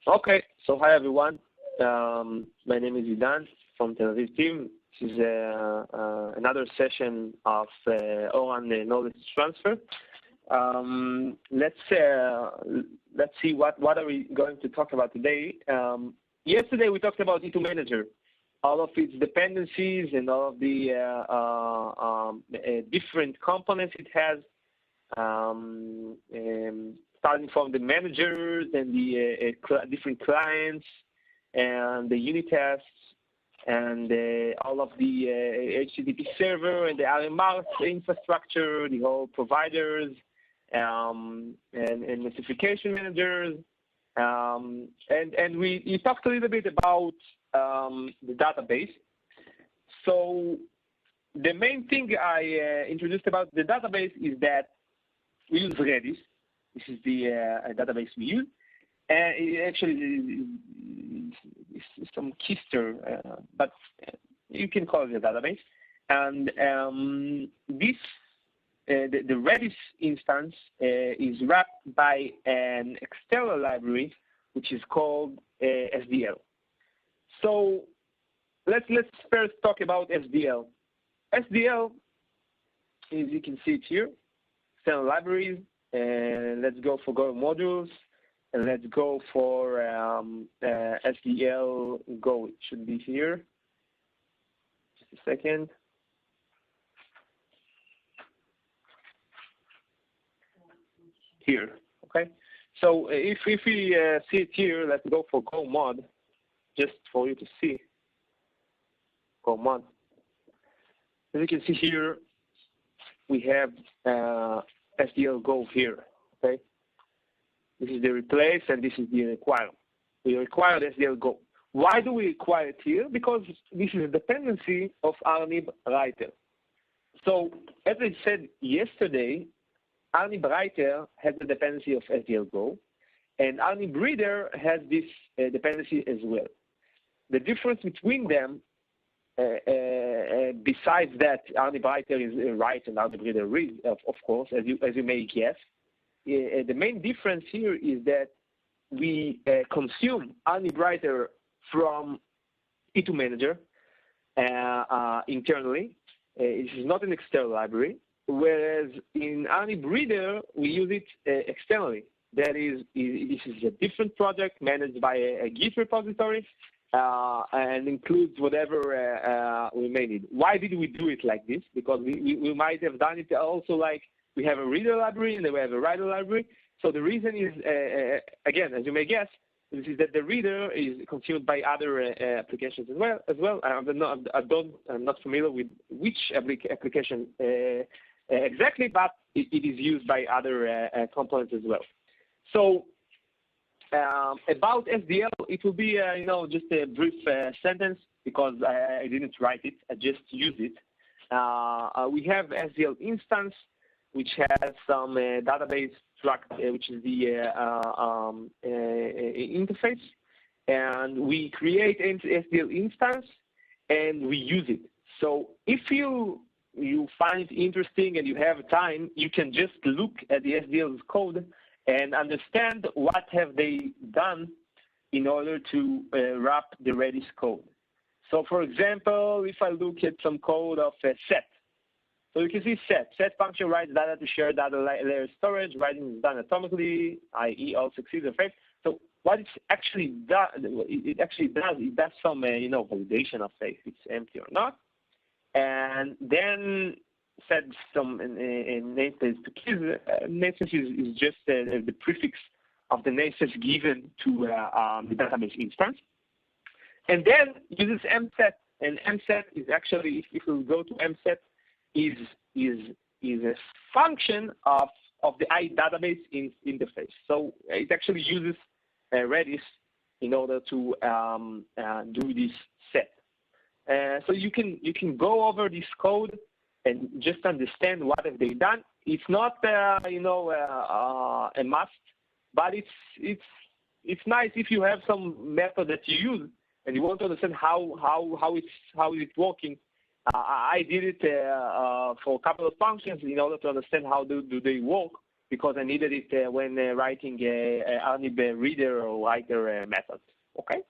Okay, so hi everyone. My name is Idan from Tel Aviv team. This is another session of ORAN knowledge transfer. Let's see what are we going to talk about today. Yesterday we talked about E2 Manager, all of its dependencies and all of the different components it has. Starting from the managers and the different clients and the unit tests and all of the HTTP server and the RMR infrastructure, the whole providers and notification managers. And we talked a little bit about the database. So the main thing I introduced about the database is that we use Redis. This is the database we use. And it actually is some Keister, but you can call it a database. And the Redis instance is wrapped by an external library, which is called SDL. So let's first talk about SDL. SDL is, you can see it here, external libraries. Let's go for Go modules, and let's go for SDL Go. It should be here. Just a second. Here, okay. So if we see it here, let's go for Go mod, just for you to see. Go mod. As you can see here, we have SDL Go here, okay? This is the replace and this is the require. We require SDL Go. Why do we require it here? Because this is a dependency of R-NIB writer. So as I said yesterday, R-NIB writer has the dependency of SDL Go, and R-NIB reader has this dependency as well. The difference between them, besides that, R-NIB writer is write and R-NIB reader reads, of course, as you may guess. The main difference here is that we consume R-NIB writer from E2 Manager internally. This is not an external library, whereas in R-NIB reader we use it externally. That is, this is a different project managed by a Git repository. And includes whatever we may need. Why did we do it like this? Because we might have done it also like we have a reader library and then we have a writer library. So the reason is, again, as you may guess, this is that the reader is consumed by other applications as well. I'm not familiar with which application exactly, but it is used by other components as well. So about SDL, it will be, just a brief sentence because I didn't write it. I just used it. We have SDL instance, which has some database struct, which is the interface, and we create an SDL instance and we use it. So if you find it interesting and you have time, you can just look at the SDL's code and understand what have they done in order to wrap the Redis code. So for example, if I look at some code of set, so you can see set function writes data to share data layer storage, writing is done atomically, i.e. all succeeds effect. So what it actually does, it does some validation of if it's empty or not, and then set some namespace to keys. Namespace is just the prefix of the namespace given to the database instance, and then uses mset. And mset is actually, if we go to mset, is a function of the database interface. So it actually uses Redis in order to do this set. So you can go over this code and just understand what have they done. It's not a must, but it's nice if you have some method that you use and you want to understand how it's working. I did it for a couple of functions in order to understand how do they work. because I needed it when writing a R-NIB reader or writer method. Okay.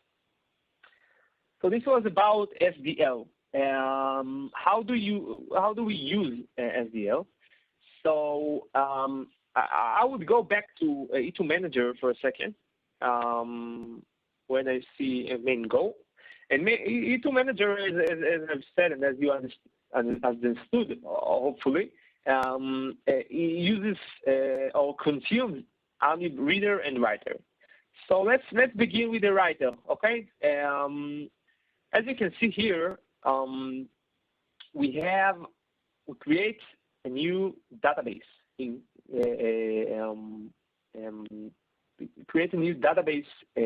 So this was about SDL. How do we use SDL? So I would go back to E2 Manager for a second when I see a main goal. And E2 Manager, as I've said, and as you understood, hopefully, it uses or consumes R-NIB reader and writer. So let's begin with the writer, okay? As you can see here, we create a new database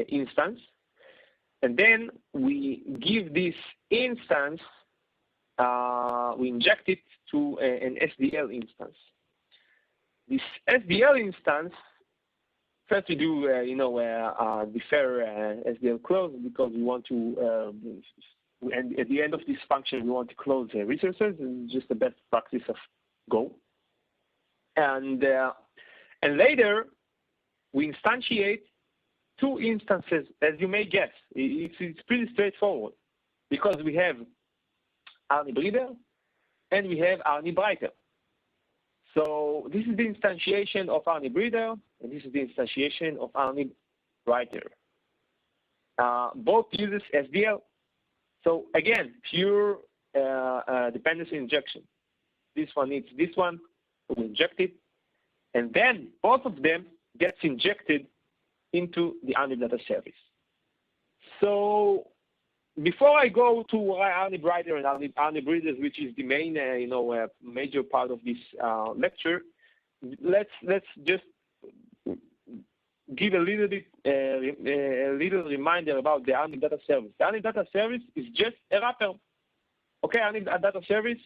instance, and then we give this instance, we inject it to an SDL instance. This SDL instance, first we do, defer SDL close, because we want to, and at the end of this function, we want to close resources. It's just the best practice of Go. And later, we instantiate two instances, as you may guess. It's pretty straightforward, because we have R-NIB reader and we have R-NIB writer. So this is the instantiation of R-NIB reader, and this is the instantiation of R-NIB writer. Both uses SDL. So again, pure dependency injection. This one needs this one, we inject it, and then both of them gets injected into the R-NIB data service. So before I go to R-NIB writer and R-NIB readers, which is the main, major part of this lecture, let's just give a little bit, a little reminder about the R-NIB data service. The R-NIB data service is just a wrapper. Okay, R-NIB data service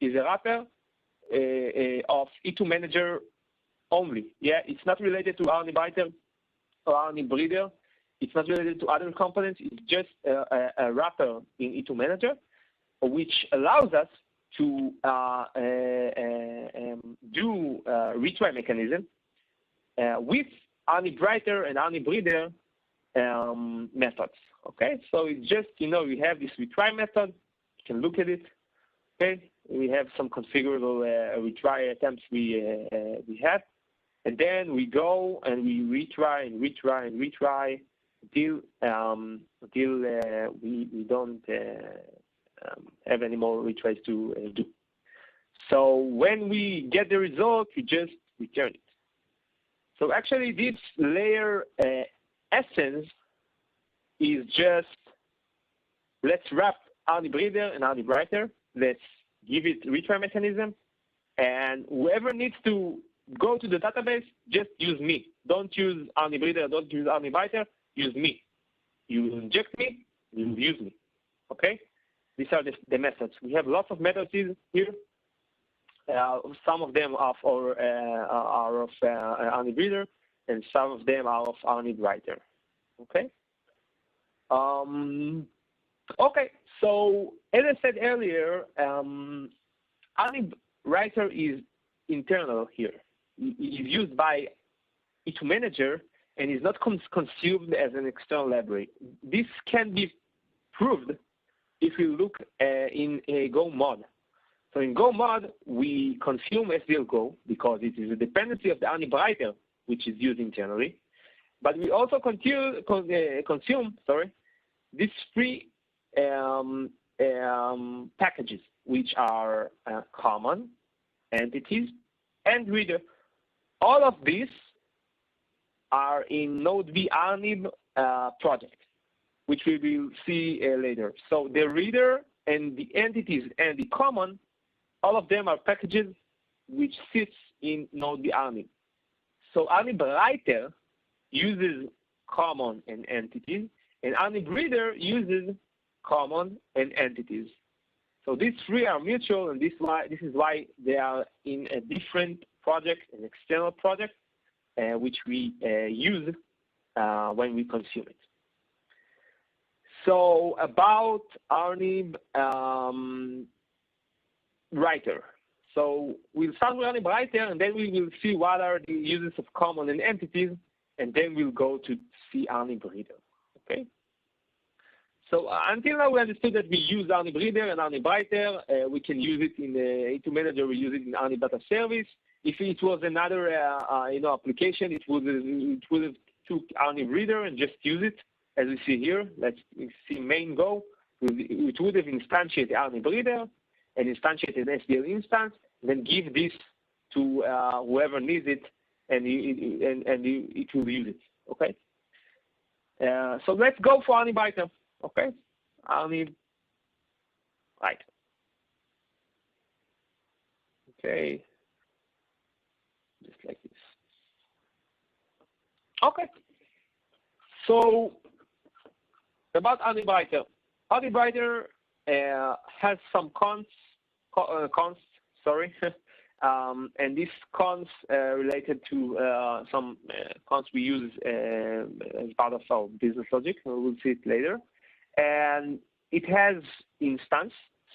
is a wrapper of E2 Manager only. Yeah, it's not related to R-NIB writer or R-NIB reader. It's not related to other components. It's just a wrapper in E2 Manager, which allows us to do retry mechanism with R-NIB writer and R-NIB reader methods. Okay, so it's just, we have this retry method. You can look at it. Okay, we have some configurable retry attempts we have, and then we go and we retry and retry and retry until we don't have any more retries to do. So when we get the result, we just return it. So actually, this layer essence is just, let's wrap R-NIB reader and R-NIB writer. Let's give it retry mechanism, and whoever needs to go to the database, just use me. Don't use R-NIB reader. Don't use R-NIB writer. Use me. You inject me, you use me. Okay? These are the methods. We have lots of methods here. Some of them are of R-NIB reader, and some of them are of R-NIB writer. Okay? Okay, so as I said earlier, R-NIB writer is internal here. It is used by E2 Manager and is not consumed as an external library. This can be proved if we look in a Go mod. So in Go mod, we consume SDL Go because it is a dependency of the R-NIB writer, which is used internally. But we also consume these three packages, which are common, entities, and reader. All of these are in Node-B R-NIB project, which we will see later. So the reader and the entities and the common, all of them are packages which sits in Node-B R-NIB. So R-NIB writer uses common and entities, and R-NIB reader uses common and entities. So these three are mutual, and this is why they are in a different project, an external project, which we use when we consume it. So about R-NIB writer. So we'll start with R-NIB writer, and then we will see what are the uses of common and entities, and then we'll go to see R-NIB reader. Okay. So until now, we understood that we use R-NIB reader and R-NIB writer. We can use it in A2 Manager. We use it in R-NIB data service. If it was another application, it would have took R-NIB reader and just use it, as we see here. Let's see main go. It would have instantiated R-NIB reader and instantiated an SDL instance, and then give this to whoever needs it, and it will use it. Okay. So let's go for R-NIB writer. Okay, R-NIB writer. Okay, just like this. Okay. So about R-NIB writer. R-NIB writer has some cons, and these cons related to some cons we use as part of our business logic. We'll see it later. And it has instance.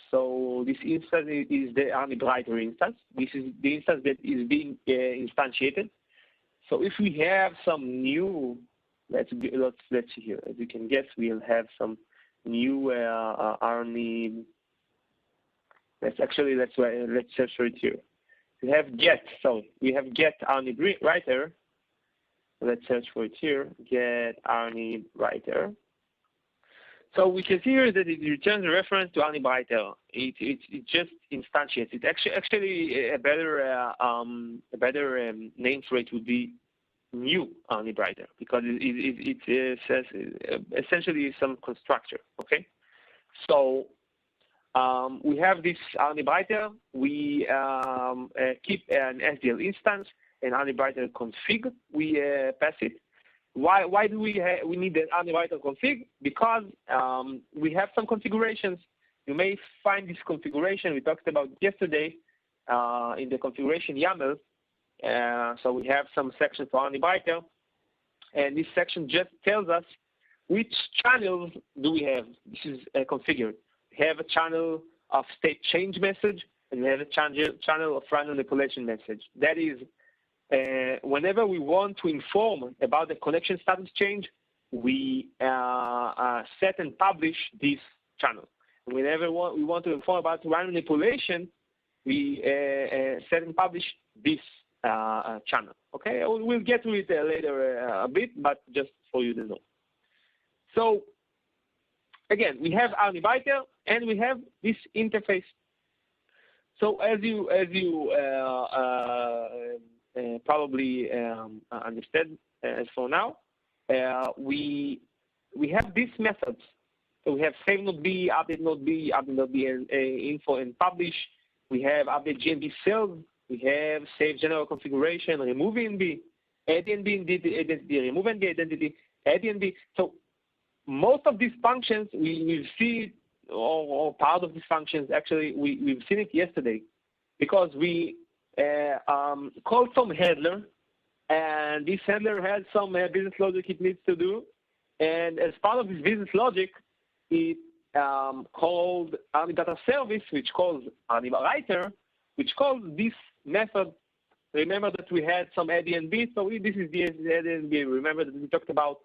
So this instance is the R-NIB writer instance. This is the instance that is being instantiated. So if we have some new, let's see here. As you can guess, we'll have some new R-NIB. Let's search for it here. We have get. So we have get R-NIB writer. Let's search for it here. Get R-NIB writer. So we can see here that it returns a reference to R-NIB writer. It just instantiates it. Actually, a better name for it would be new R-NIB writer, because it says essentially some constructor. Okay, so we have this R-NIB writer. We keep an SDL instance, and R-NIB writer config. We pass it. Why do we need the R-NIB writer config? Because we have some configurations. You may find this configuration we talked about yesterday in the configuration YAML. So we have some sections for R-NIB writer, and this section just tells us which channels do we have. This is configured. We have a channel of state change message, and we have a channel of random manipulation message. That is, whenever we want to inform about the connection status change, we set and publish this channel. Whenever we want to inform about random manipulation, we set and publish this channel. Okay, we'll get to it later a bit, but just for you to know. So again, we have R-NIB writer, and we have this interface. So as you probably understand as for now, we have these methods. So we have save node B, update node B, info and publish. We have update GNB cells. We have save general configuration, remove ENB, add ENB identity, remove ENB identity, add ENB. So most of these functions we see, or part of these functions actually we've seen it yesterday, because we called some handler, and this handler has some business logic it needs to do, and as part of this business logic, it called R-NIB data service, which calls R-NIB writer, which calls this method. Remember that we had some add ENB, so this is the add ENB. Remember that we talked about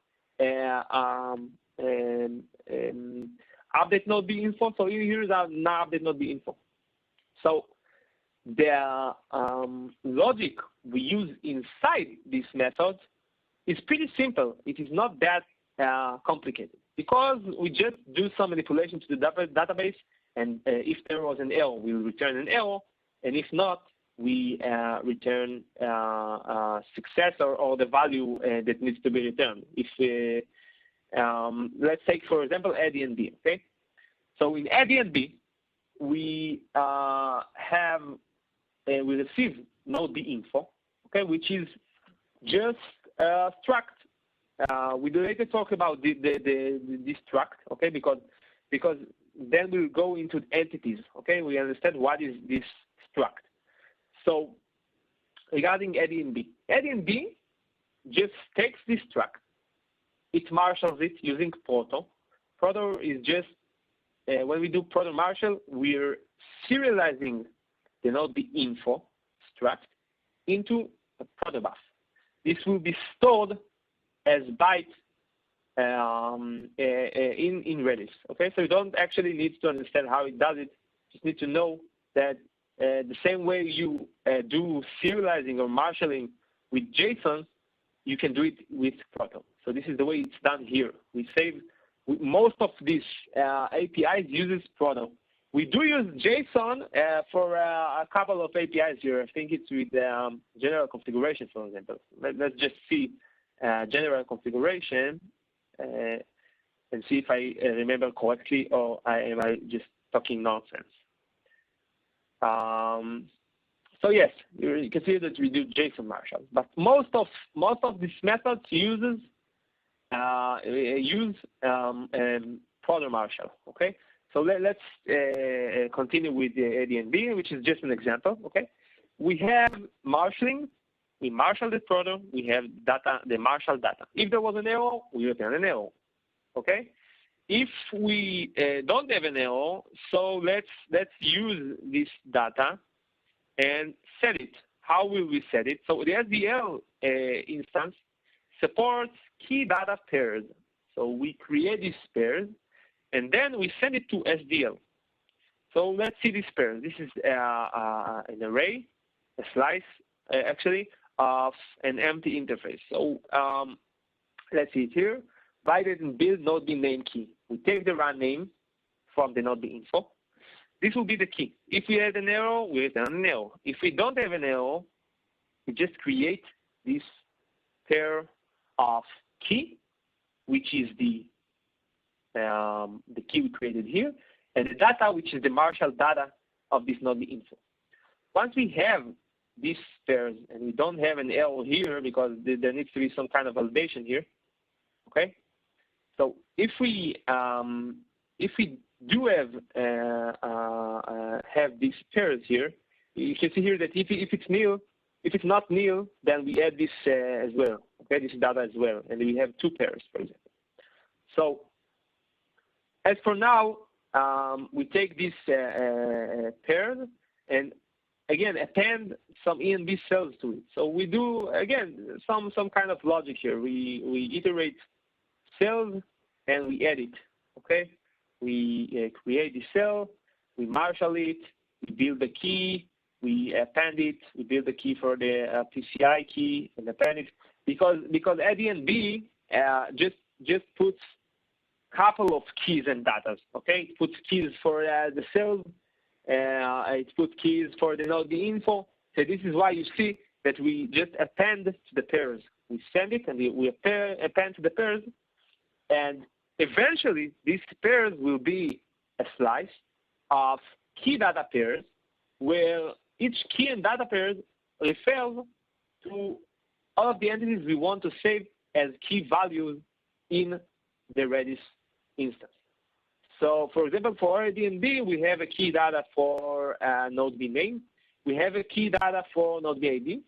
update node B info. So here is our now update node B info. So the logic we use inside this method is pretty simple. It is not that complicated, because we just do some manipulation to the database, and if there was an error, we'll return an error, and if not, we return success or the value that needs to be returned. If let's take, for example, add ENB. Okay, so in add ENB, we receive node B info, okay, which is just struct. We later talk about this struct, okay, because then we'll go into the entities, okay. We understand what is this struct. So regarding add ENB just takes this struct, it marshals it using proto. Proto is just when we do proto marshal, we're serializing the node info struct into a protobuf. This will be stored as byte in Redis. Okay, so you don't actually need to understand how it does it. Just need to know that the same way you do serializing or marshalling with JSON, you can do it with Proto. So this is the way it's done here. We save most of these APIs uses Proto. We do use JSON for a couple of APIs here. I think it's with general configuration, for example. Let's just see general configuration and see if I remember correctly, or am I just talking nonsense. So yes, you can see that we do JSON marshals, but most of these methods use Proto marshal. Okay, so let's continue with the R-NIB, which is just an example. Okay, we have marshaling. We marshal the Proto. We have data, the marshal data. If there was an error, we return an error. Okay. If we don't have an error, so let's use this data and set it. How will we set it? So the SDL instance supports key data pairs. So we create these pairs, and then we send it to SDL. So let's see these pairs. This is an array, a slice, actually, of an empty interface. So let's see it here. Validate and build node name key. We take the run name from the node info. This will be the key. If we had an error, we return an error. If we don't have an error, we just create this pair of key, which is the key we created here, and the data, which is the marshal data of this node info. Once we have these pairs, and we don't have an error here because there needs to be some kind of validation here, okay? So if we do have these pairs here, you can see here that if it's nil, if it's not nil, then we add this as well. Okay, this data as well, and we have two pairs, for example. So as for now, we take this pair and again append some R-NIB cells to it. So we do again some kind of logic here. We iterate cells and we edit. Okay, we create the cell, we marshal it, we build the key, we append it, we build the key for the PCI key and append it because R-NIB just puts couple of keys and data. Okay, it puts keys for the cells, it puts keys for the node info. So this is why you see that we just append to the pairs. We send it and we append to the pairs. And eventually, these pairs will be a slice of key data pairs where each key and data pairs refers to all of the entities we want to save as key values in the Redis instance. So, for example, for R-NIB, we have a key data for node name. We have a key data for node ID.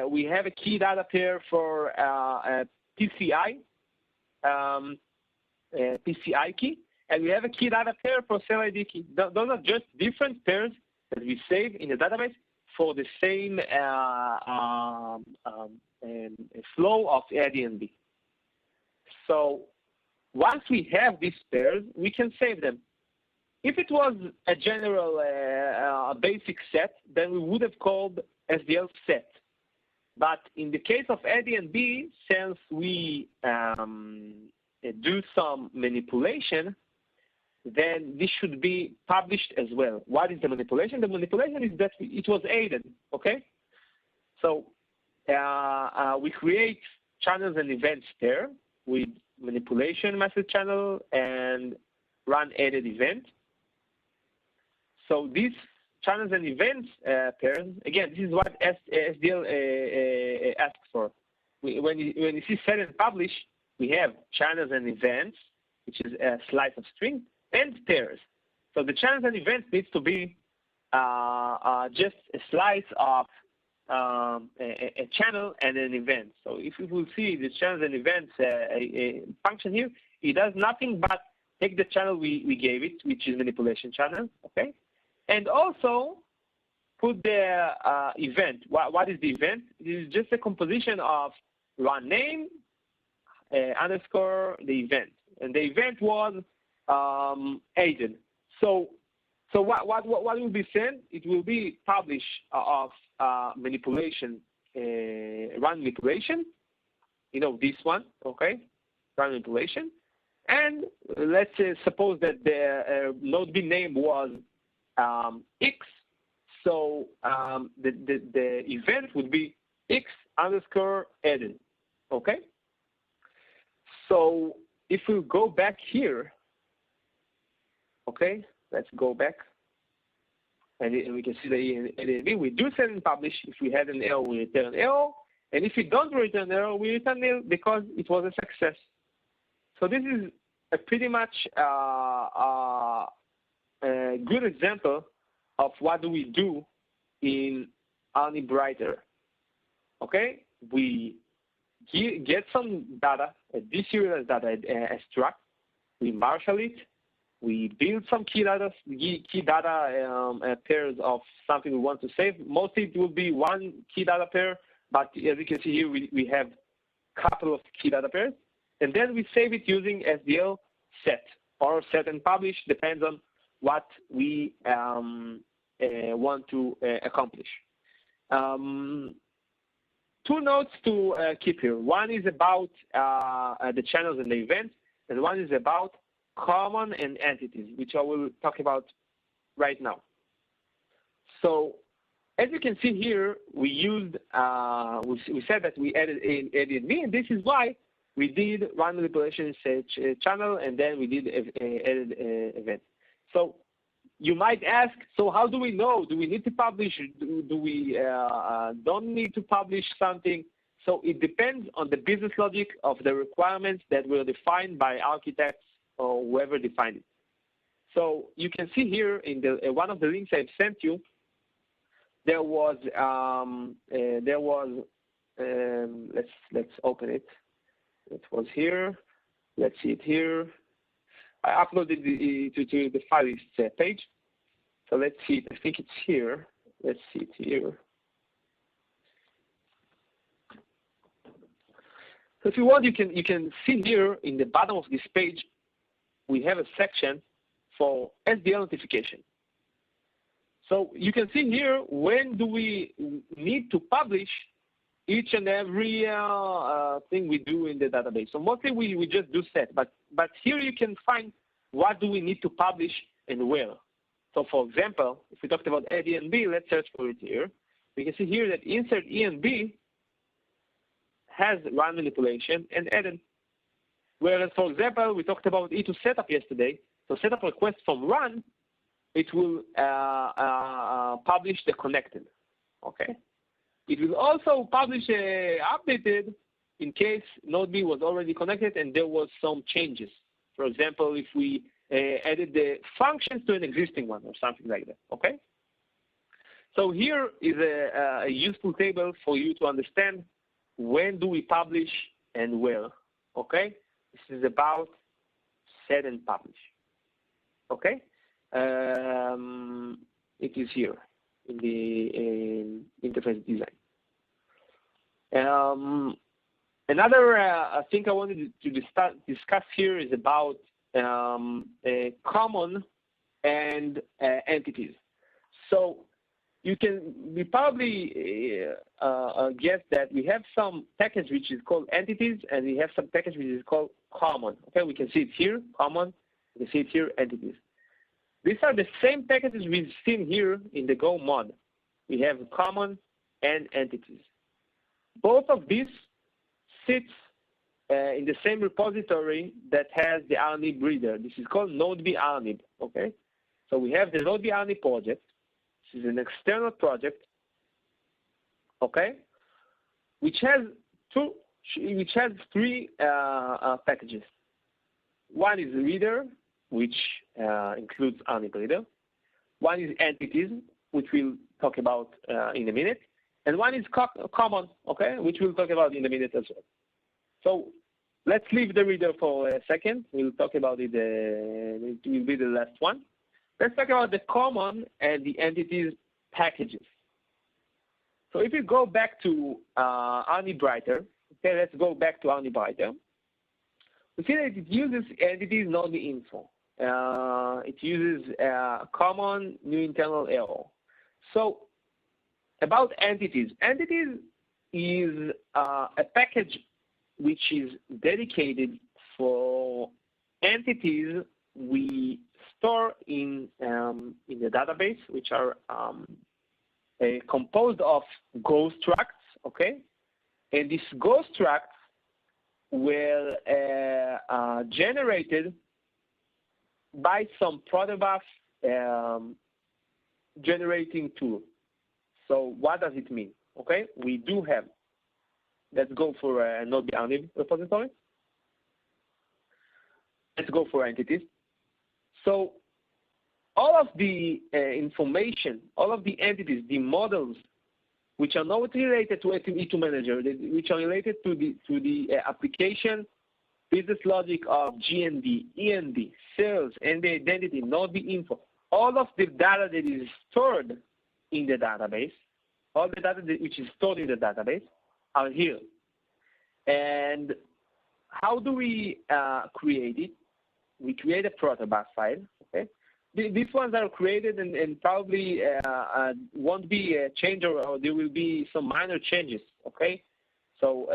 We have a key data pair for PCI. PCI key, and we have a key data pair for cell ID key. Those are just different pairs that we save in the database for the same flow of R-NIB. So once we have these pairs, we can save them. If it was a general basic set, then we would have called SDL set. But in the case of R-NIB, since we do some manipulation, then this should be published as well. What is the manipulation? The manipulation is that it was aided, okay? So we create channels and events pair with manipulation message channel and run added event. So these channels and events pairs, again, this is what SDL asks for. When you see set and publish, we have channels and events, which is a slice of string, and pairs. So the channels and events needs to be just a slice of a channel and an event. So if you will see the channels and events a function here, it does nothing but take the channel we gave it, which is manipulation channel, okay? And also put the event. What is the event? It is just a composition of run name underscore the event, and the event was agent. So what will be sent? It will be publish of manipulation, run manipulation. You know, this one, okay, run manipulation. And let's suppose that the node B name was X. So the event would be X underscore added, okay? So if we go back here, okay, let's go back. And we can see the R-NIB. We do send and publish. If we had an error, we return error. And if we don't return error, we return nil because it was a success. So this is a pretty much a good example of what do we do in R-NIB writer. Okay, we get some data, a deserialized data, a struct. We marshal it. We build some key data pairs of something we want to save. Mostly it will be one key data pair, but as you can see here, we have a couple of key data pairs. And then we save it using SDL set or set and publish, depends on what we want to accomplish. Two notes to keep here. One is about the channels and the events, and one is about common and entities, which I will talk about right now. So as you can see here, we used, we said that we added R-NIB, and this is why we did run manipulation channel, and then we did added event. So you might ask, so how do we know? Do we need to publish? Do we don't need to publish something? So it depends on the business logic of the requirements that were defined by architects or whoever defined it. So you can see here in the one of the links I've sent you, there was let's open it. It was here. Let's see it here. I uploaded it to the file list page. So let's see it. I think it's here. Let's see it here. So if you want, you can see here in the bottom of this page, we have a section for SDL notification. So you can see here, when do we need to publish each and every thing we do in the database. So mostly we just do set, but here you can find what do we need to publish and where. So for example, if we talked about add E&B, let's search for it here. We can see here that insert E&B has run manipulation and added. Whereas, for example, we talked about E2 setup yesterday. So setup request from run, it will publish the connected, okay? It will also publish updated in case node B was already connected and there was some changes. For example, if we added the functions to an existing one or something like that, okay? So here is a useful table for you to understand when do we publish and where, okay? This is about set and publish, okay? It is here in the interface design. Another thing I wanted to discuss here is about common and entities. So you probably guess that we have some package which is called entities, and we have some package which is called common. Okay, we can see it here, common. We can see it here, entities. These are the same packages we've seen here in the Go mod. We have common and entities. Both of these sits in the same repository that has the R-NIB reader. This is called Node B R-NIB, okay? So we have the Node B R-NIB project. This is an external project, okay? Which has three packages. One is reader, which includes R-NIB reader. One is entities, which we'll talk about in a minute. And one is common, okay, which we'll talk about in a minute as well. So let's leave the reader for a second. We'll talk about it, it will be the last one. Let's talk about the common and the entities packages, So if you go back to R-NIB writer, okay, let's go back to R-NIB writer. We see that it uses entities, not the info. It uses common new internal error. So about entities. Entities is a package which is dedicated for entities we store in the database, which are composed of ghost tracts, okay? And these ghost tracts were generated by some protobuf generating tool. So what does it mean? Okay, we do have, let's go for a not the R-NIB repository. Let's go for entities. So all of the information, all of the entities, the models, which are not related to E2 Manager, which are related to the application business logic of GND, END, sales, and the identity, not the info. All of the data that is stored in the database, all the data which is stored in the database are here. And how do we create it? We create a protobuf file, okay? These ones are created and probably won't be a change, or there will be some minor changes, okay? So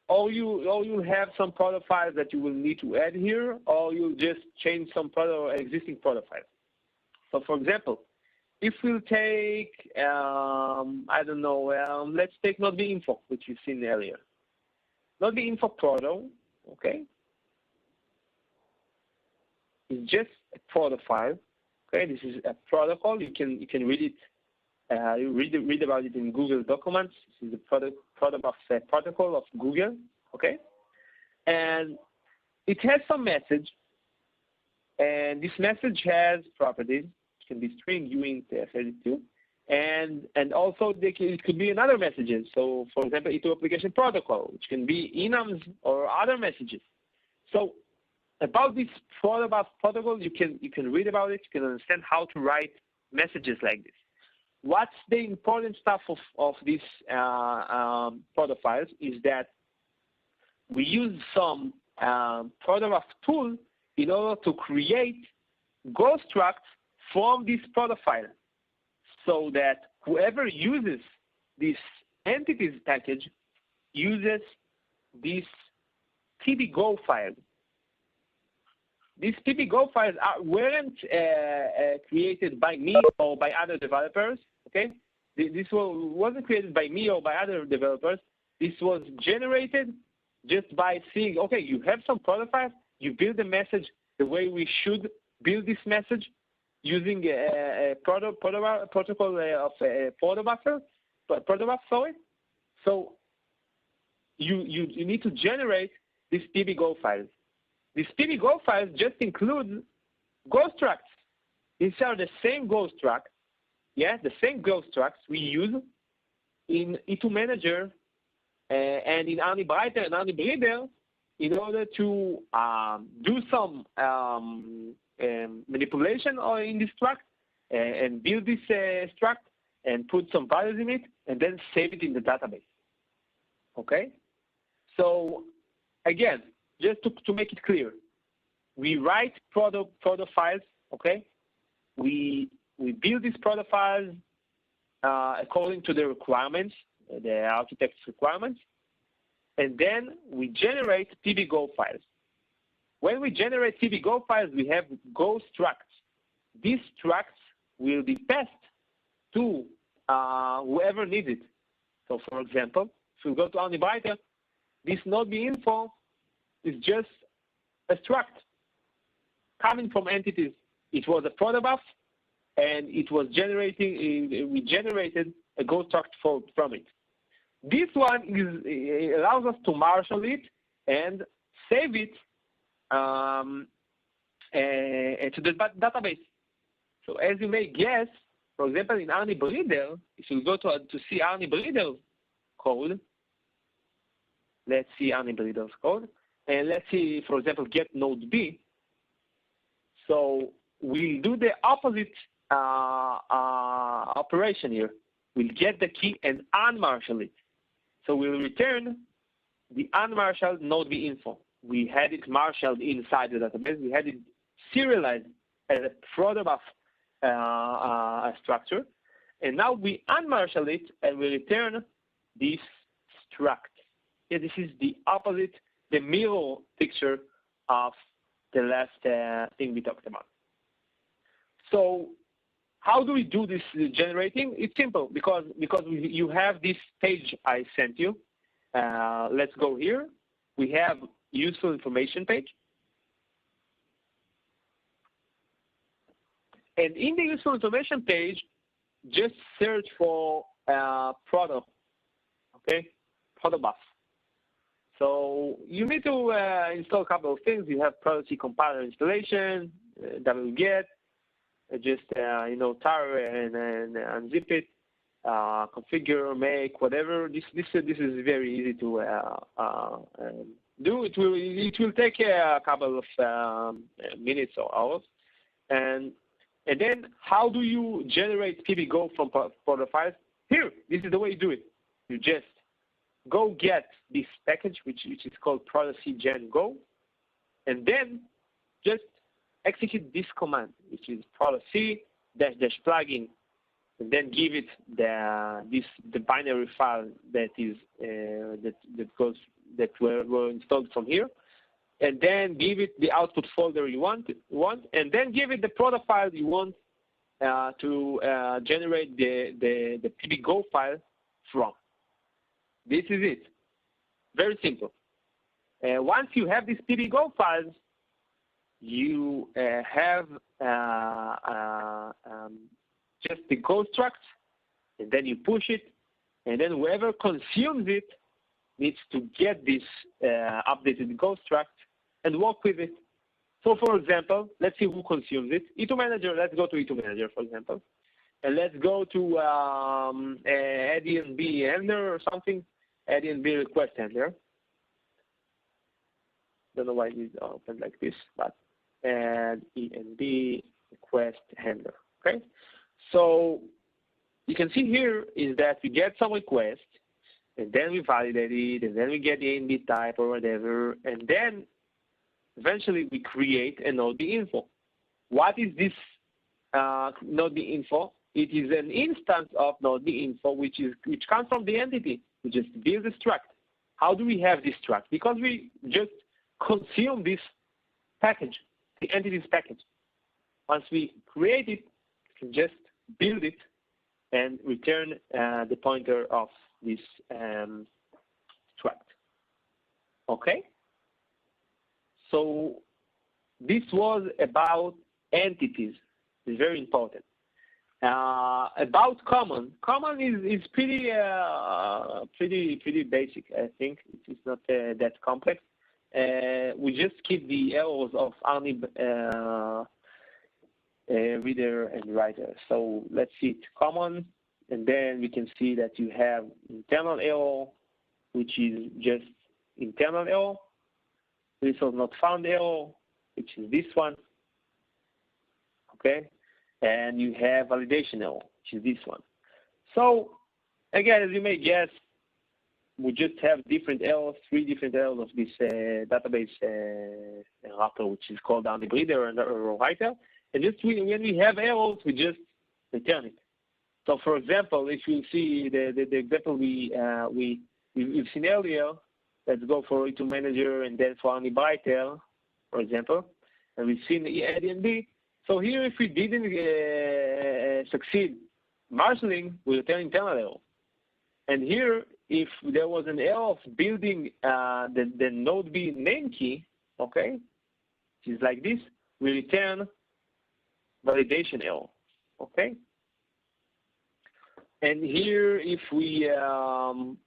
or you have some proto files that you will need to add here, or you'll just change some existing proto files. So for example, if we'll take, I don't know, let's take not the info, which you've seen earlier. Not the info proto, okay? It's just a proto file. Okay, this is a protocol. You can read it. You read about it in Google documents. This is the protocol of Google. Okay, and it has some message, and this message has properties. It can be string, uint, 32, and also it could be another messages. So, for example, E2 application protocol, which can be enums or other messages. So, about this protocol, you can read about it. You can understand how to write messages like this. What's the important stuff of these proto files is that we use some protobuf tool in order to create ghost tracts from this proto file, so that whoever uses this entities package uses this tbgo file. These tbgo files weren't created by me or by other developers, okay? This wasn't created by me or by other developers. This was generated just by seeing, okay, you have some proto files, you build a message the way we should build this message using a protocol of protobuf, sorry. So you need to generate these tbgo files. These tbgo files just include ghost tracts. These are the same ghost tracts, yeah, the same ghost tracts we use in E2 Manager and in R-NIB writer and R-NIB reader in order to do some manipulation in this tract and build this struct and put some values in it and then save it in the database. Okay? So again, just to make it clear, we write proto files, okay? We build these proto files according to the requirements, the architect's requirements, and then we generate tbgo files. When we generate tbgo files, we have ghost tracts. These tracts will be passed to whoever needs it. So for example, if we go to R-NIB writer, this node info is just a struct coming from entities. It was a protobuf, and it was we generated a ghost tract from it. This one allows us to marshal it and save it to the database. So as you may guess, for example, in R-NIB reader, if you go to see R-NIB reader code, let's see R-NIB reader's code, and let's see, for example, get node B. So we'll do the opposite operation here. will get the key and unmarshal it. So we'll return the unmarshaled node B info. We had it marshaled inside the database. We had it serialized as a protobuf structure. And now we unmarshal it and we return this struct. Yeah, this is the opposite, the mirror picture of the last thing we talked about. So how do we do this generating? It's simple because you have this page I sent you. Let's go here. We have useful information page. And in the useful information page, just search for proto, okay, protobuf. So you need to install a couple of things. You have proto C compiler installation, wget, just tar and unzip it, configure, make, whatever. This is very easy to do. It will take a couple of minutes or hours. And then how do you generate PBGo from the files? Here, this is the way you do it. You just go get this package, which is called proto-c-gen-go, and then just execute this command, which is proto-c --plugin, and then give it the binary file that were installed from here, and then give it the output folder you want, and then give it the proto file you want to generate the PBGo file from. This is it. Very simple. Once you have these PBGo files, you have just the Go struct, and then you push it, and then whoever consumes it needs to get this updated Go struct and work with it. So for example, let's see who consumes it. E2 Manager, let's go to E2 Manager, for example. And let's go to R-NIB handler or something. R-NIB request handler. Don't know why it is open like this, but R-NIB request handler. Okay. So you can see here is that we get some request, and then we validate it, and then we get the ANB type or whatever, and then eventually we create a node B info. What is this node B info? It is an instance of node B info which comes from the entity. We just build a struct. How do we have this struct? Because we just consume this package, the entities package. Once we create it, we can just build it and return the pointer of this struct. Okay? So this was about entities. It's very important. About common. Common is pretty basic. I think it's not that complex. We just keep the errors of R-NIB reader and writer. So let's see it. Common, and then we can see that you have internal error, which is just internal error. Resource not found error, which is this one. Okay. And you have validation error, which is this one. So again, as you may guess, we just have different errors, 3 different errors of this database wrapper, which is called R-NIB reader and writer. And just when we have errors, we just return it. So for example, if you see the example we've seen earlier, let's go for E2 Manager and then for R-NIB writer, for example, and we've seen the R-NIB. So here, if we didn't succeed marshalling, we return internal error. And here, if there was an error of building the node B name key, okay, which is like this, we return validation error, okay? And here, if we, again,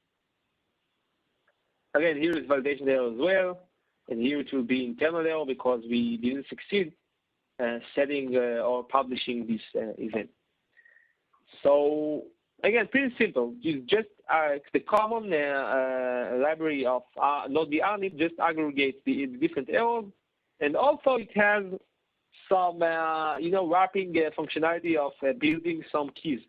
here is validation error as well. And here it will be internal error because we didn't succeed setting or publishing this event. So again, pretty simple. You just the common library of node B R-NIB just aggregates the different errors, and also it has some wrapping functionality of building some keys.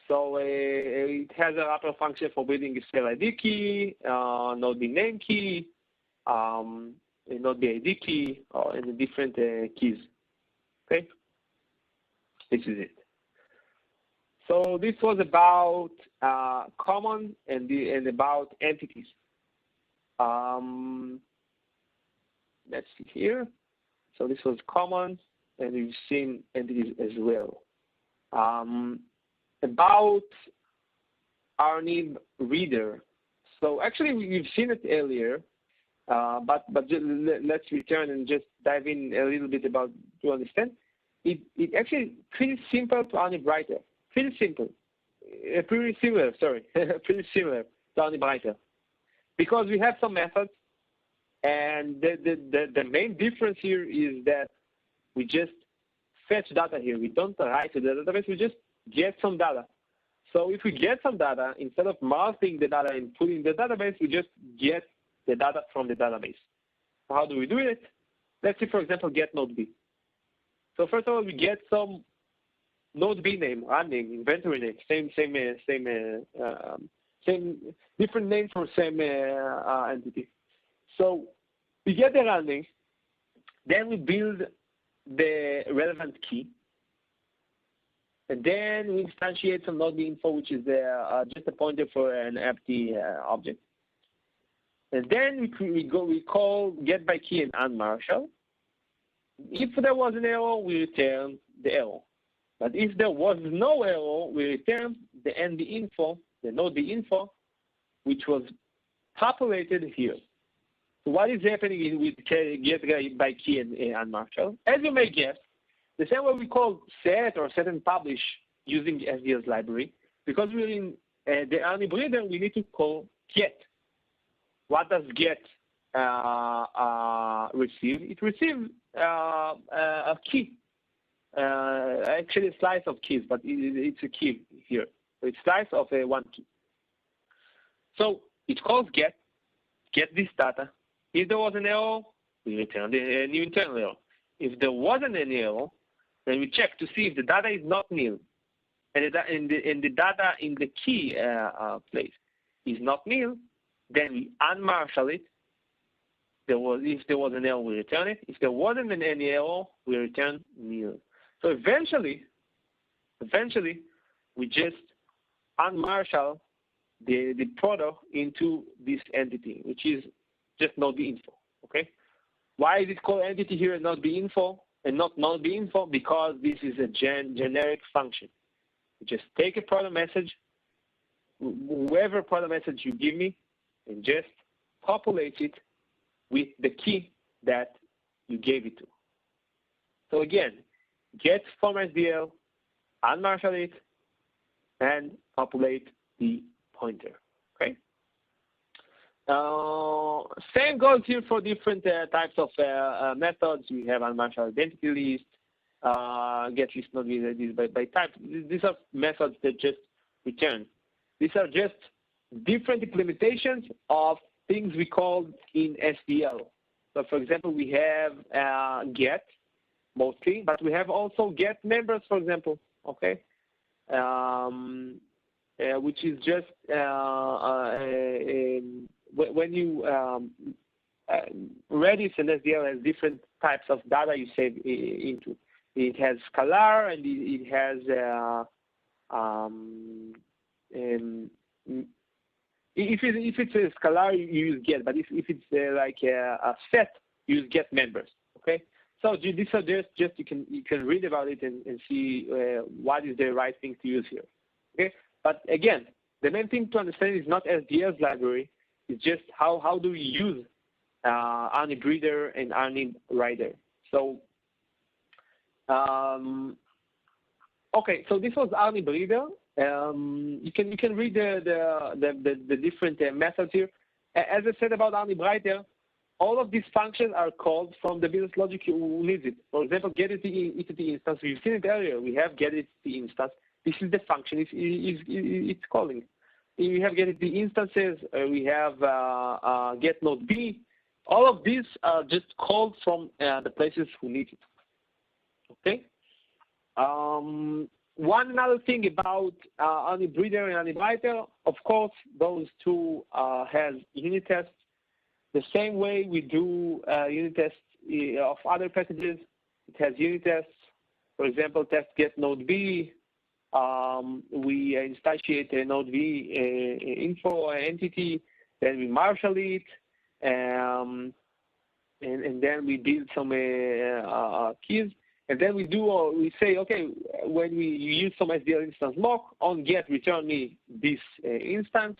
So it has a wrapper function for building a cell ID key, node B name key, node B ID key, and the different keys. Okay, this is it. So this was about common and about entities. Let's see here. So this was common, and we've seen entities as well. About R-NIB reader. So actually, we've seen it earlier, but let's return and just dive in a little bit about to understand. It actually pretty simple to R-NIB writer. Pretty simple. Pretty similar. Sorry, pretty similar to R-NIB writer, because we have some methods, and the main difference here is that we just fetch data here. We don't write to the database. We just get some data. So if we get some data, instead of mousing the data and putting in the database, we just get the data from the database. How do we do it? Let's see, for example, get node B. So first of all, we get some node B name, RAN name, inventory name, same different name for same entity. So we get the RAN name, then we build the relevant key, and then we instantiate some node B info, which is just a pointer for an empty object. And then we call get by key and unmarshal. If there was an error, we return the error. But if there was no error, we return the NB info, the node B info, which was populated here. So what is happening with get by key and unmarshal? As you may guess, the same way we call set or set and publish using SDL's library, because we're in the R-NIB reader, we need to call get. What does get receive? It receives a key, actually a slice of keys, but it's a key here. So it's a slice of one key. So it calls get this data. If there was an error, we return the new internal error. If there wasn't any error, then we check to see if the data is not nil, and the data in the key place is not nil, then we unmarshal it. If there was an error, we return it. If there wasn't any error, we return nil. So eventually, we just unmarshal the product into this entity, which is just node B info. Okay. Why is it called entity here and not B info and not node B info? Because this is a generic function. You just take a product message, whoever product message you give me, and just populate it with the key that you gave it to. So again, get from SDL, unmarshal it, and populate the pointer. Okay. Same goes here for different types of methods. We have unmarshal identity list, get list node IDs by type. These are methods that just return. These are just different implementations of things we call in SDL. So for example, we have get mostly, but we have also get members, for example, okay? Which is just when you Redis and SDL has different types of data you save into. It has scalar and it has if it's a scalar, you use get, but if it's like a set, you use get members. Okay, so these are just you can read about it and see what is the right thing to use here. Okay, but again, the main thing to understand is not SDL's library. It's just how do we use R-NIB reader and R-NIB writer. So okay, so this was R-NIB reader. You can read the different methods here. As I said about R-NIB writer, all of these functions are called from the business logic who needs it. For example, get entity instance. We've seen it earlier. We have get entity instance. This is the function it's calling. We have get entity instances. We have get node B. All of these are just called from the places who need it. Okay. One another thing about R-NIB reader and R-NIB writer, of course, those two has unit tests. The same way we do unit tests of other packages, it has unit tests. For example, test get node B. We instantiate a node B info entity, then we marshal it, and then we build some keys. And then we say, okay, when we use some SDL instance mock, on get return me this instance,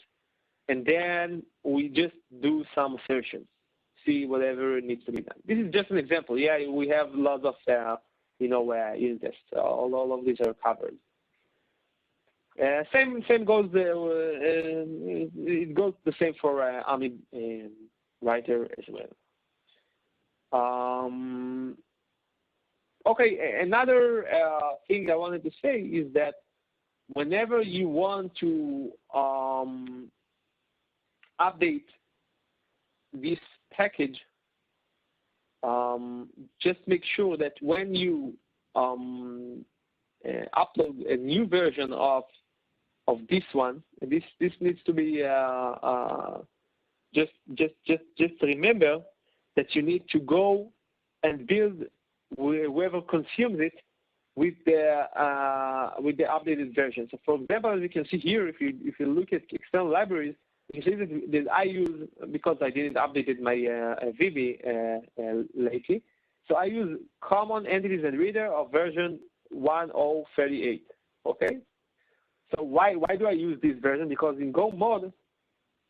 and then we just do some assertions, see whatever needs to be done. This is just an example. Yeah, we have lots of unit tests. All of these are covered. Same goes. It goes the same for R-NIB writer as well. Okay, another thing I wanted to say is that whenever you want to update this package, just make sure that when you upload a new version of this one, this needs to be just remember that you need to go and build whoever consumes it with the updated version. So, for example, as you can see here, if you look at external libraries, you see that I use, because I didn't update my VB lately, so I use common entities and reader of version 1038. Okay. So why do I use this version? Because in Go mod,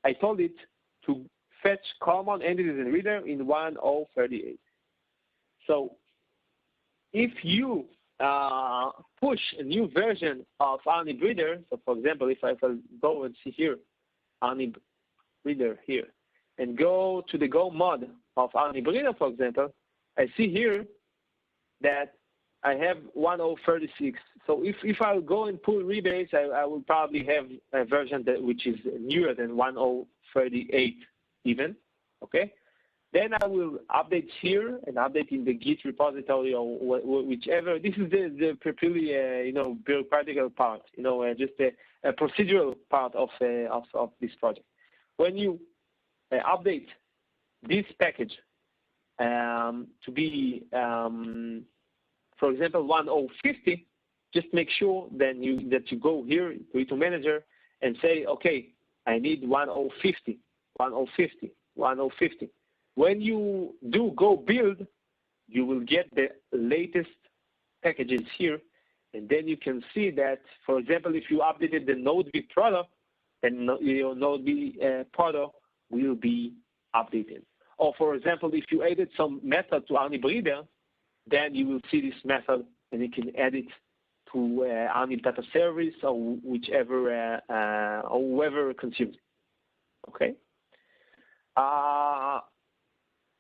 I told it to fetch common entities and reader in 1038. So if you push a new version of R-NIB reader, so for example, if I go and see here, R-NIB reader here, and go to the Go mod of R-NIB reader, for example, I see here that I have 1036. So if I go and pull rebase, I will probably have a version which is newer than 1038 even, okay? Then I will update here and update in the Git repository or whichever. This is the purely bureaucratical part, just a procedural part of this project. When you update this package to be, for example, 1050, just make sure that you go here to manager and say, okay, I need 1050, 1050, 1050. When you do go build, you will get the latest packages here, and then you can see that, for example, if you updated the Node B product, then your Node B product will be updated. Or, for example, if you added some method to R-NIB reader, then you will see this method, and you can add it to R-NIB data service or whichever or whoever consumes it. Okay.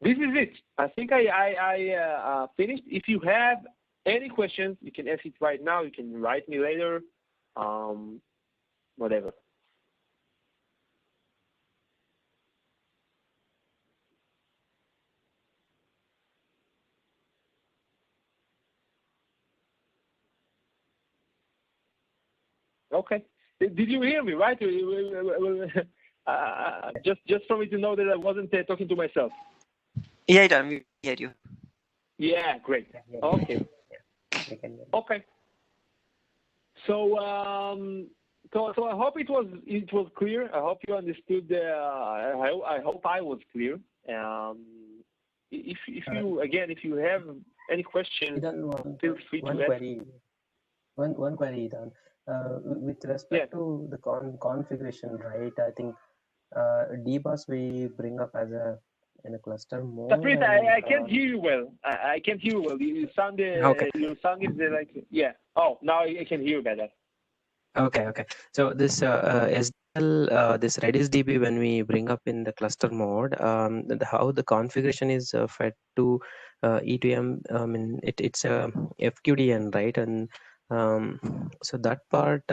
This is it. I think I finished. If you have any questions, you can ask it right now. You can write me later, whatever. Okay. Did you hear me, right? Just for me to know that I wasn't talking to myself. Yeah, Don, we hear you. Yeah, great. Okay. Okay. So, so I hope it was clear. I hope you understood. I hope I was clear. If you have any questions, feel free to ask. One query, Don. With respect to the configuration, right? I think dbus we bring up as in a cluster mode. Saprit, I can't hear you well. I can't hear you well. You sound okay. Your sound is like Oh, now I can hear you better. Okay. So this SDL, this Redis DB, when we bring up in the cluster mode, how the configuration is fed to E2M. I mean, it's a FQDN, right? And so that part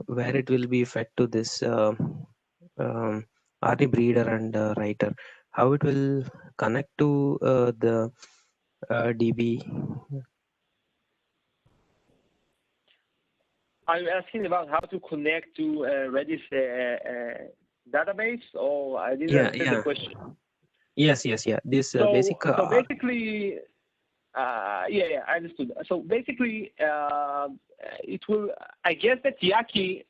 where it will be fed to this R-NIB reader and writer, how it will connect to the DB. Are you asking about how to connect to Redis database, or I didn't understand the question? Yes. This basic. So basically, yeah, I understood. So basically, it will. I guess that Yaki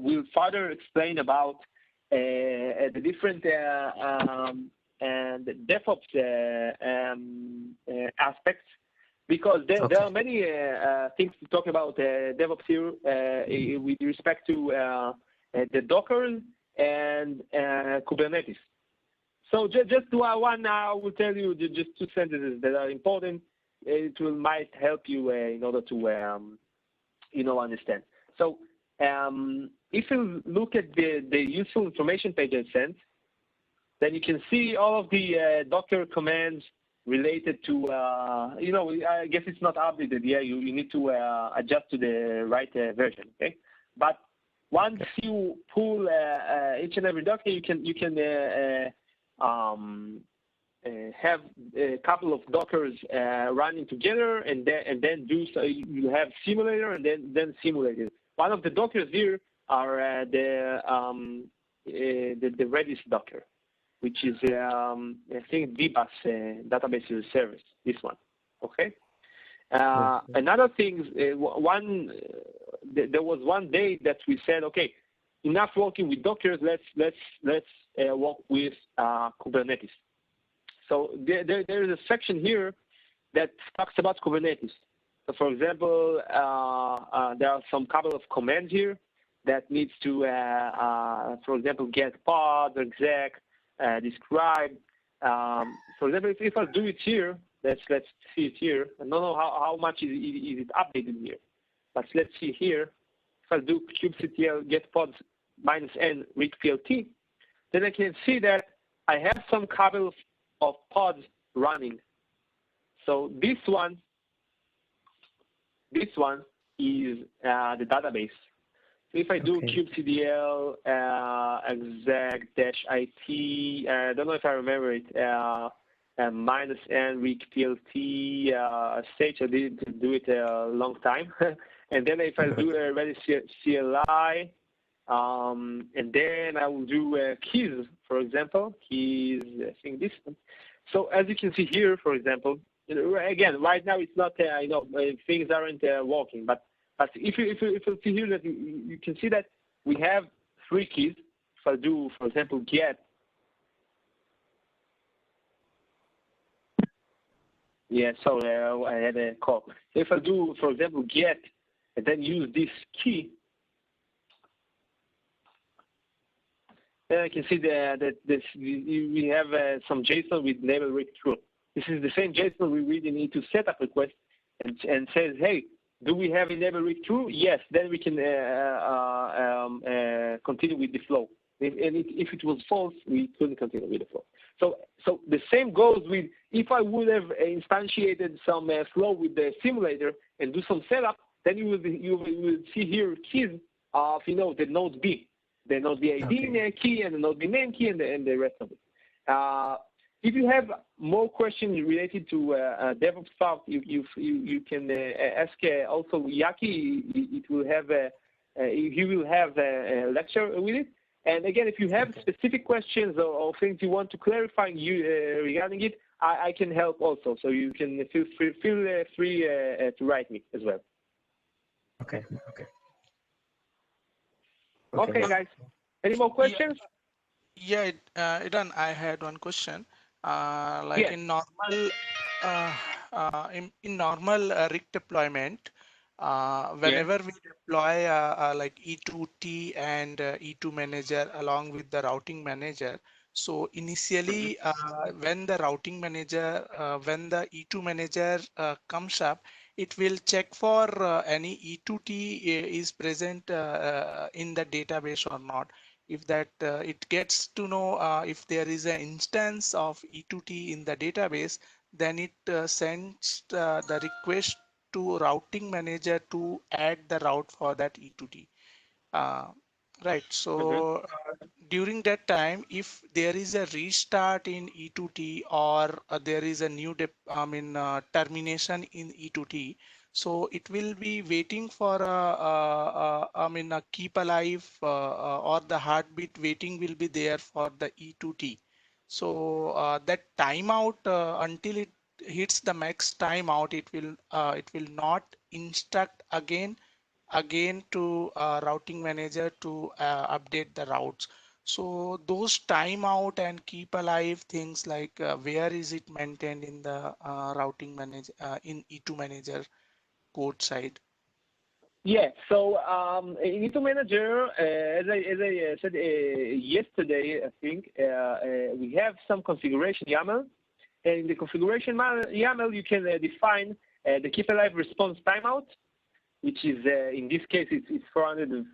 will further explain about the different and DevOps aspects, because there are many things to talk about DevOps here with respect to the Docker and Kubernetes. So just one, I will tell you just 2 sentences that are important. It might help you in order to understand. So if you look at the useful information page I sent, then you can see all of the Docker commands related to, I guess it's not updated. Yeah, you need to adjust to the right version. Okay, but once you pull each and every Docker, you can have a couple of Dockers running together, and then do so. You have simulator and then simulated. One of the Dockers here are the Redis Docker, which is I think DBAS database as a service. This one, okay. Another thing, there was one day that we said, okay, enough working with Dockers. Let's work with Kubernetes. So there is a section here that talks about Kubernetes. So for example, there are some couple of commands here that needs to, for example, get pod, exec, describe. For example, if I do it here, let's see it here. I don't know how much is it updated here, but let's see here. If I do kubectl get pods -n read plt, then I can see that I have some couple of pods running. So this one is the database. So if I do kubectl exec-it, I don't know if I remember it, -n read plt stage. I didn't do it a long time. And then if I do a Redis CLI, and then I will do keys, for example, keys, I think this one. So as you can see here, for example, again, right now it's not, things aren't working, but if you see here that you can see that we have 3 keys. If I do, for example, get, sorry, I had a call. So if I do, for example, get, and then use this key, then I can see that we have some JSON with enable read true. This is the same JSON we read in E2 setup request and says, hey, do we have enable read true? Yes, then we can continue with the flow. If it was false, we couldn't continue with the flow. So the same goes with if I would have instantiated some flow with the simulator and do some setup, then you will see here keys of the node B. The node B ID key and the node B name key and the rest of it. If you have more questions related to DevOps stuff, you can ask also Yaki. He will have a lecture with it. And again, if you have specific questions or things you want to clarify regarding it, I can help also. So you can feel free to write me as well. Okay, guys. Any more questions? Yeah, Idan, I had one question. In normal rig deployment, whenever we deploy like E2T and E2 manager along with the routing manager, so initially when the routing manager, when the E2 manager comes up, it will check for any E2T is present in the database or not. If that it gets to know if there is an instance of E2T in the database, then it sends the request to routing manager to add the route for that E2T. Right. So during that time, if there is a restart in E2T or there is a new termination in E2T, So it will be waiting for a keep alive or the heartbeat waiting will be there for the E2T. So that timeout until it hits the max timeout, it will not instruct again to routing manager to update the routes. So those timeout and keep alive things like where is it maintained in the routing manager in E2 manager code side? Yeah, so in E2 Manager, as I said yesterday, I think, we have some configuration YAML. And in the configuration YAML, you can define the keep alive response timeout, which is, in this case, it's 400 and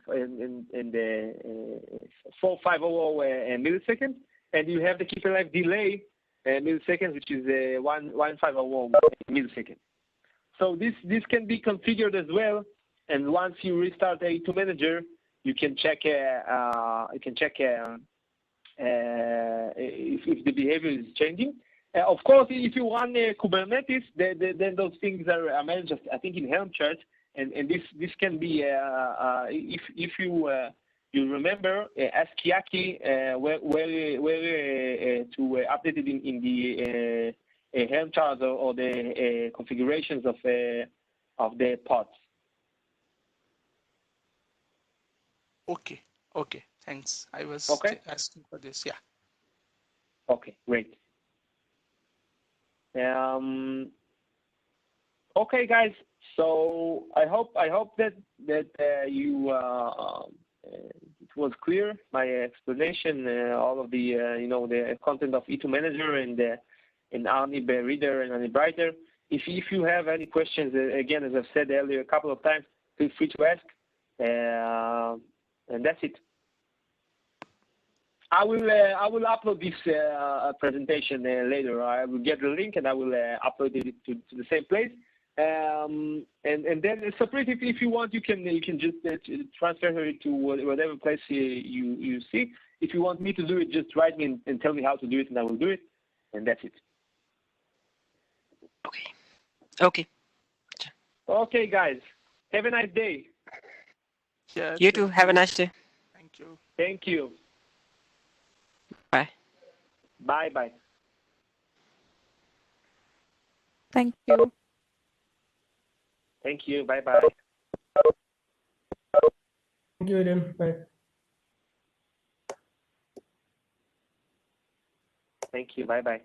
4500 milliseconds. And you have the keep alive delay milliseconds, which is 1500 milliseconds. So this can be configured as well. And once you restart A2 Manager, you can check if the behavior is changing. Of course, if you run Kubernetes, then those things are managed, I think, in Helm charts. And this can be if you remember, ask Yaki where to update it in the Helm charts or the configurations of the pods. Okay, thanks. I was asking for this. Yeah. Okay, great. Okay, guys. So I hope that you it was clear, my explanation, all of the the content of E2 Manager and R-NIB Reader and R-NIB Writer. If you have any questions, again, as I've said earlier a couple of times, feel free to ask. And that's it. I will upload this presentation later. I will get the link and I will upload it to the same place. And then separate it if you want. You can just transfer it to whatever place you see. If you want me to do it, just write me and tell me how to do it, and I will do it. And that's it. Okay. Okay, guys. Have a nice day. Yeah. You too. Have a nice day. Thank you. Thank you. Bye. Bye. Thank you. Thank you. Bye. Thank you, Adrian. Bye. Thank you. Bye.